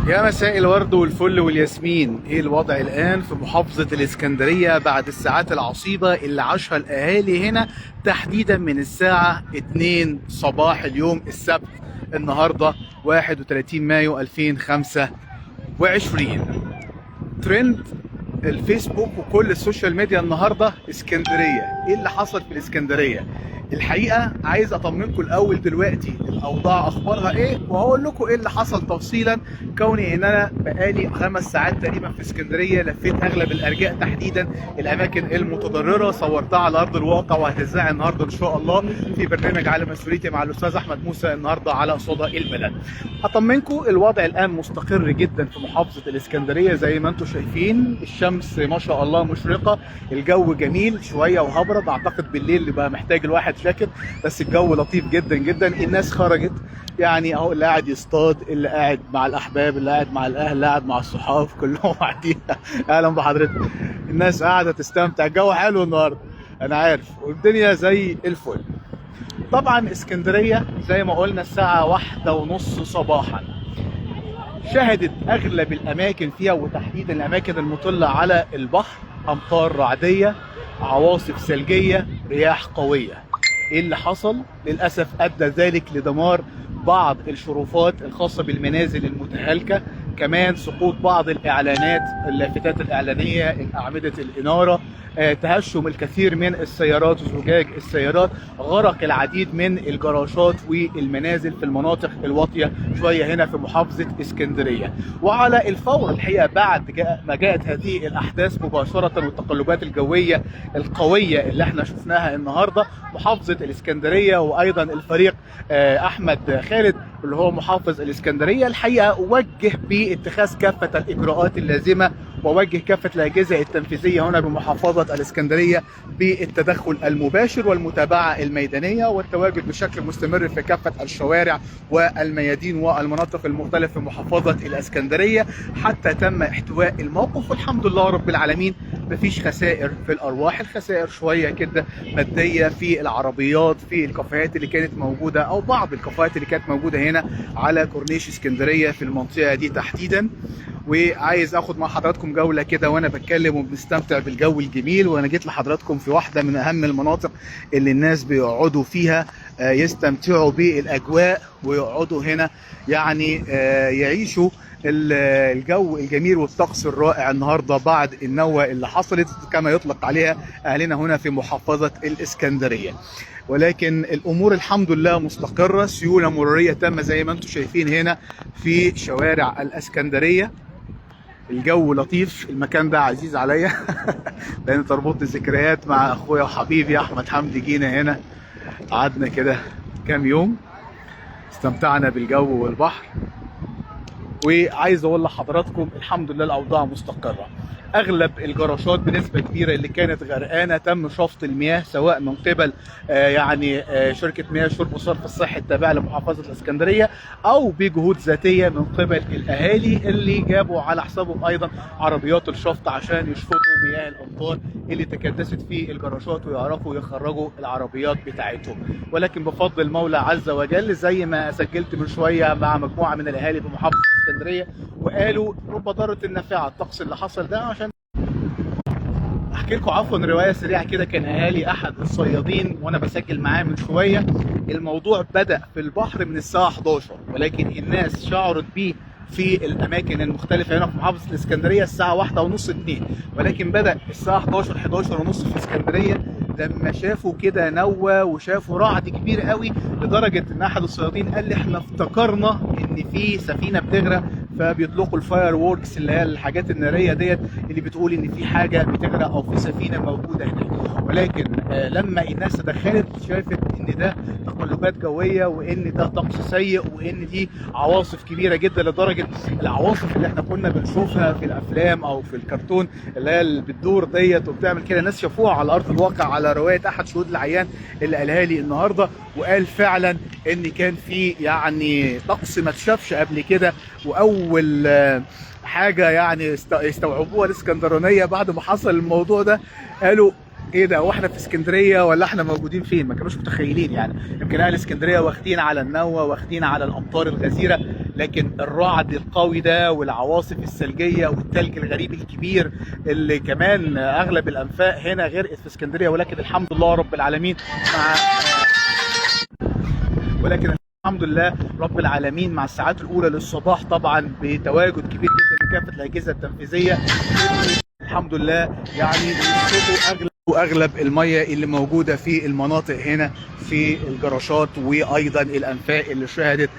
يا مساء الورد والفل والياسمين. ايه الوضع الان في محافظة الاسكندرية بعد الساعات العصيبة اللي عاشها الاهالي هنا، تحديدا من الساعة 2 صباح اليوم السبت النهاردة 31 مايو 2025. ترند الفيسبوك وكل السوشيال ميديا النهارده اسكندريه. ايه اللي حصل في الاسكندريه؟ الحقيقه عايز اطمنكم الاول دلوقتي الاوضاع اخبارها ايه، وهقول لكم ايه اللي حصل تفصيلا، كوني ان انا بقالي 5 ساعات تقريبا في اسكندريه، لفيت اغلب الارجاء تحديدا الاماكن المتضرره، صورتها على ارض الواقع وهتذاع النهارده ان شاء الله في برنامج على مسؤوليتي مع الاستاذ احمد موسى النهارده على صدى البلد. هطمنكم الوضع الان مستقر جدا في محافظه الاسكندريه زي ما انتم شايفين، الشمس ما شاء الله مشرقه، الجو جميل شويه وهبرد، اعتقد بالليل اللي بقى محتاج الواحد جاكيت، بس الجو لطيف جدا جدا. الناس خرجت يعني اهو، اللي قاعد يصطاد، اللي قاعد مع الاحباب، اللي قاعد مع الاهل، اللي قاعد مع الصحاب، كلهم قاعدين. اهلا بحضرتك. الناس قاعده تستمتع، الجو حلو النهارده انا عارف، والدنيا زي الفل. طبعا اسكندريه زي ما قلنا الساعه 1:30 صباحا شهدت اغلب الاماكن فيها، وتحديدا الاماكن المطله على البحر، امطار رعديه، عواصف ثلجيه، رياح قويه. ايه اللي حصل؟ للاسف ادى ذلك لدمار بعض الشرفات الخاصه بالمنازل المتهالكه، كمان سقوط بعض الاعلانات، اللافتات الاعلانيه، اعمده الاناره، تهشم الكثير من السيارات وزجاج السيارات، غرق العديد من الجراشات والمنازل في المناطق الواطيه شويه هنا في محافظه اسكندريه. وعلى الفور الحقيقه بعد ما جاءت هذه الاحداث مباشره والتقلبات الجويه القويه اللي احنا شفناها النهارده، محافظه الاسكندريه وايضا الفريق احمد خالد اللي هو محافظ الاسكندريه الحقيقه وجه باتخاذ كافه الاجراءات اللازمه، ووجه كافه الاجهزه التنفيذيه هنا بمحافظه الاسكندريه بالتدخل المباشر والمتابعه الميدانيه والتواجد بشكل مستمر في كافه الشوارع والميادين والمناطق المختلفه في محافظه الاسكندريه حتى تم احتواء الموقف، والحمد لله رب العالمين مفيش خسائر في الارواح. الخسائر شويه كده ماديه في العربيات، في الكافيهات اللي كانت موجوده او بعض الكافيهات اللي كانت موجوده هنا على كورنيش اسكندريه في المنطقه دي تحديدا. وعايز اخد مع حضراتكم جوله كده وانا بتكلم وبنستمتع بالجو الجميل، وانا جيت لحضراتكم في واحده من اهم المناطق اللي الناس بيقعدوا فيها يستمتعوا بالاجواء ويقعدوا هنا يعني يعيشوا الجو الجميل والطقس الرائع النهارده بعد النوة اللي حصلت كما يطلق عليها اهلنا هنا في محافظه الاسكندريه. ولكن الامور الحمد لله مستقره، سيوله مروريه تامه زي ما انتم شايفين هنا في شوارع الاسكندريه. الجو لطيف، المكان ده عزيز عليا لان تربطني ذكريات مع اخويا وحبيبي احمد حمدي. جينا هنا قعدنا كده كام يوم، استمتعنا بالجو والبحر، وعايز اقول لحضراتكم الحمد لله الاوضاع مستقره. اغلب الجراشات بنسبه كبيره اللي كانت غرقانه تم شفط المياه، سواء من قبل شركه مياه شرب وصرف الصحي التابعه لمحافظه الاسكندريه، او بجهود ذاتيه من قبل الاهالي اللي جابوا على حسابهم ايضا عربيات الشفط عشان يشفطوا مياه الامطار اللي تكدست في الجراشات ويعرفوا يخرجوا العربيات بتاعتهم. ولكن بفضل المولى عز وجل زي ما سجلت من شويه مع مجموعه من الاهالي بمحافظه اسكندريه، وقالوا رب ضارة نافعة الطقس اللي حصل ده. عشان احكي لكم عفوا روايه سريعه كده، كان اهالي احد الصيادين وانا بسجل معاه من شويه، الموضوع بدا في البحر من الساعه 11، ولكن الناس شعرت بيه في الاماكن المختلفه هنا في محافظه الاسكندريه الساعه 1:30 2، ولكن بدا الساعه 11:30 في اسكندريه لما شافوا كده نوة وشافوا رعد كبير قوي، لدرجه ان احد الصيادين قال لي احنا افتكرنا ان في سفينه بتغرق، فبيطلقوا الفاير ووركس اللي هي الحاجات الناريه ديت اللي بتقول ان في حاجه بتغرق او في سفينه موجوده هناك. ولكن لما الناس تدخلت شافت ان ده تقلبات جويه، وان ده طقس سيء، وان دي عواصف كبيره جدا، لدرجه العواصف اللي احنا كنا بنشوفها في الافلام او في الكرتون اللي هي اللي بتدور ديت وبتعمل كده، ناس شافوها على ارض الواقع على روايه احد شهود العيان اللي قالها لي النهارده، وقال فعلا ان كان في يعني طقس ما اتشافش قبل كده. واول حاجه يعني استوعبوها الاسكندرانيه بعد ما حصل الموضوع ده، قالوا ايه ده، واحنا في اسكندريه ولا احنا موجودين فين؟ ما كانوش متخيلين يعني. يمكن اهل اسكندريه واخدين على النوة، واخدين على الامطار الغزيره، لكن الرعد القوي ده والعواصف الثلجيه والثلج الغريب الكبير اللي كمان اغلب الانفاق هنا غرقت في اسكندريه، ولكن الحمد لله رب العالمين الحمد لله رب العالمين مع الساعات الاولى للصباح طبعا بتواجد كبير جدا من كافه الاجهزه التنفيذيه. الحمد لله يعني بيصرفوا اغلب الميه اللي موجوده في المناطق هنا في الجراشات، وايضا الانفاق اللي شهدت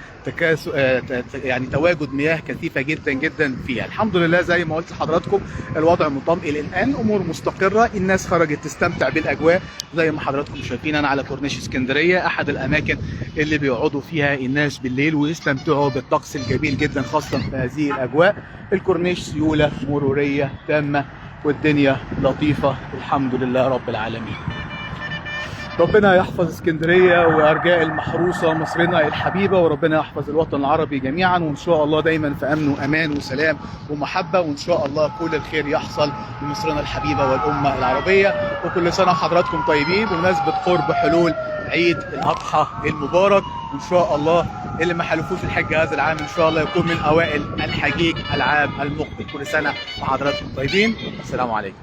يعني تواجد مياه كثيفه جدا جدا فيها. الحمد لله زي ما قلت لحضراتكم الوضع مطمئن الان، امور مستقره، الناس خرجت تستمتع بالاجواء زي ما حضراتكم شايفين. انا على كورنيش اسكندريه، احد الاماكن اللي بيقعدوا فيها الناس بالليل ويستمتعوا بالطقس الجميل جدا خاصه في هذه الاجواء. الكورنيش سيوله مروريه تامه والدنيا لطيفة الحمد لله رب العالمين. ربنا يحفظ اسكندرية وأرجاء المحروسة مصرنا الحبيبة، وربنا يحفظ الوطن العربي جميعا، وإن شاء الله دايما في أمن وأمان وسلام ومحبة، وإن شاء الله كل الخير يحصل لمصرنا الحبيبة والأمة العربية. وكل سنة وحضراتكم طيبين بمناسبة قرب حلول عيد الأضحى المبارك، وإن شاء الله اللي ما حلفوش الحج هذا العام إن شاء الله يكون من أوائل الحجيج العام المقبل. كل سنة وحضراتكم طيبين، السلام عليكم.